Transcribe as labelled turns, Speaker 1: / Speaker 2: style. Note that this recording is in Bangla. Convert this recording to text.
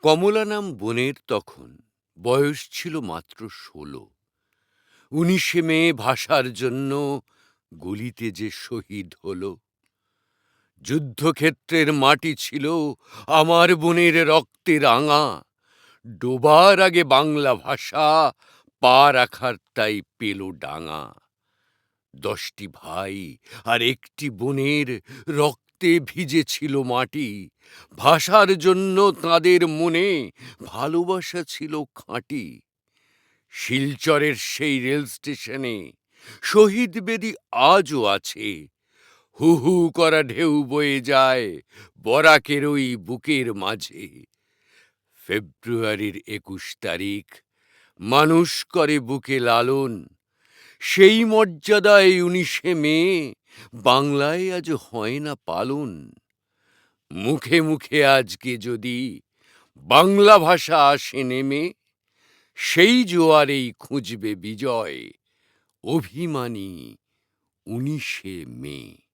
Speaker 1: কমলা নাম বোনের তখন বয়স ছিল মাত্র ১৬। ১৯শে মে ভাষার জন্য গুলিতে যে শহীদ হলো। যুদ্ধক্ষেত্রের মাটি ছিল আমার বোনের রক্তে রাঙা। ডোবার আগে বাংলা ভাষা পা রাখার তাই পেল ডাঙা। ১০টি ভাই আর একটি বোনের রক্তে ভিজেছিল মাটি। ভাষার জন্য তাঁদের মনে ভালোবাসা ছিল খাঁটি। শিলচরের সেই রেল স্টেশনে শহীদ বেদি আজও আছে। হু হু করা ঢেউ বয়ে যায় বরাকের ওই বুকের মাঝে। ফেব্রুয়ারির ২১ তারিখ মানুষ করে বুকে লালন। সেই মর্যাদায় ১৯শে মে বাংলায় আজ হয় না পালন। মুখে মুখে আজকে যদি বাংলা ভাষা আসে নেমে, সেই জোয়ারেই খুঁজবে বিজয় অভিমানী ১৯শে মে।